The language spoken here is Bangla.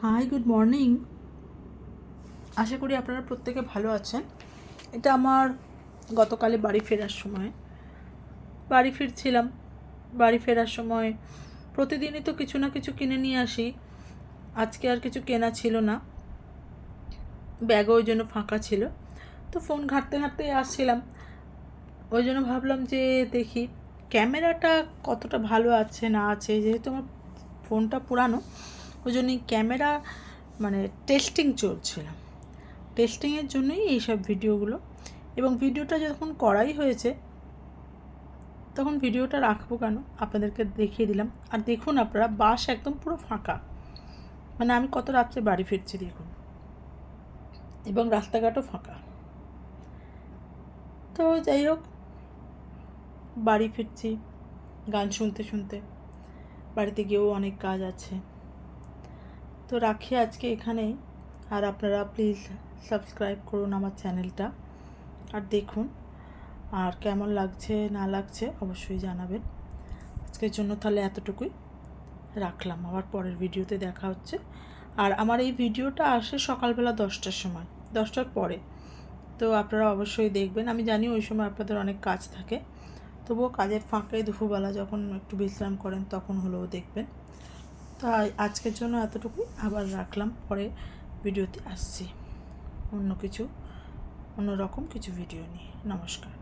High, good morning. আশা করি আপনারা প্রত্যেকে ভালো আছেন। এটা আমার গতকালে বাড়ি ফিরছিলাম। বাড়ি ফেরার সময় প্রতিদিনই তো কিছু না কিছু কিনে নিয়ে আসি। আজকে আর কিছু কেনা ছিল না, ব্যাগও ওই জন্য ফাঁকা ছিল। তো ফোন ঘাঁটতে ঘাঁটতে আসছিলাম, ওই জন্য ভাবলাম যে দেখি ক্যামেরাটা কতটা ভালো আছে না আছে। যেহেতু আমার ফোনটা পুরানো, ওই জন্যই ক্যামেরা টেস্টিং চলছিল। টেস্টিংয়ের জন্যই এইসব ভিডিওগুলো। এবং ভিডিওটা যখন করাই হয়েছে তখন ভিডিওটা রাখবো কেন, আপনাদেরকে দেখিয়ে দিলাম। আর দেখুন আপনারা, বাস একদম পুরো ফাঁকা, আমি কত রাত্রে বাড়ি ফিরছি দেখুন, এবং রাস্তাঘাটও ফাঁকা। তো যাই হোক, বাড়ি ফিরছি গান শুনতে শুনতে। বাড়িতে গিয়েও অনেক কাজ আছে, তো রাখি আজকে এখানেই। আর আপনারা প্লিজ সাবস্ক্রাইব করুন আমার চ্যানেলটা, আর দেখুন। আর কেমন লাগছে না লাগছে অবশ্যই জানাবেন। আজকের জন্য তাহলে এতটুকুই রাখলাম, আবার পরের ভিডিওতে দেখা হচ্ছে। আর আমার এই ভিডিওটা আসে সকালবেলা 10টার সময়, 10টার পরে। তো আপনারা অবশ্যই দেখবেন। আমি জানি ওই সময় আপনাদের অনেক কাজ থাকে, তবুও কাজের ফাঁকে দুপুরবেলা যখন একটু বিশ্রাম করেন তখন হলেও দেখবেন। তাই আজকের জন্য এতটুকুই, আবার রাখলাম। পরে ভিডিওতে আসছি অন্যরকম কিছু ভিডিও নিয়ে। নমস্কার।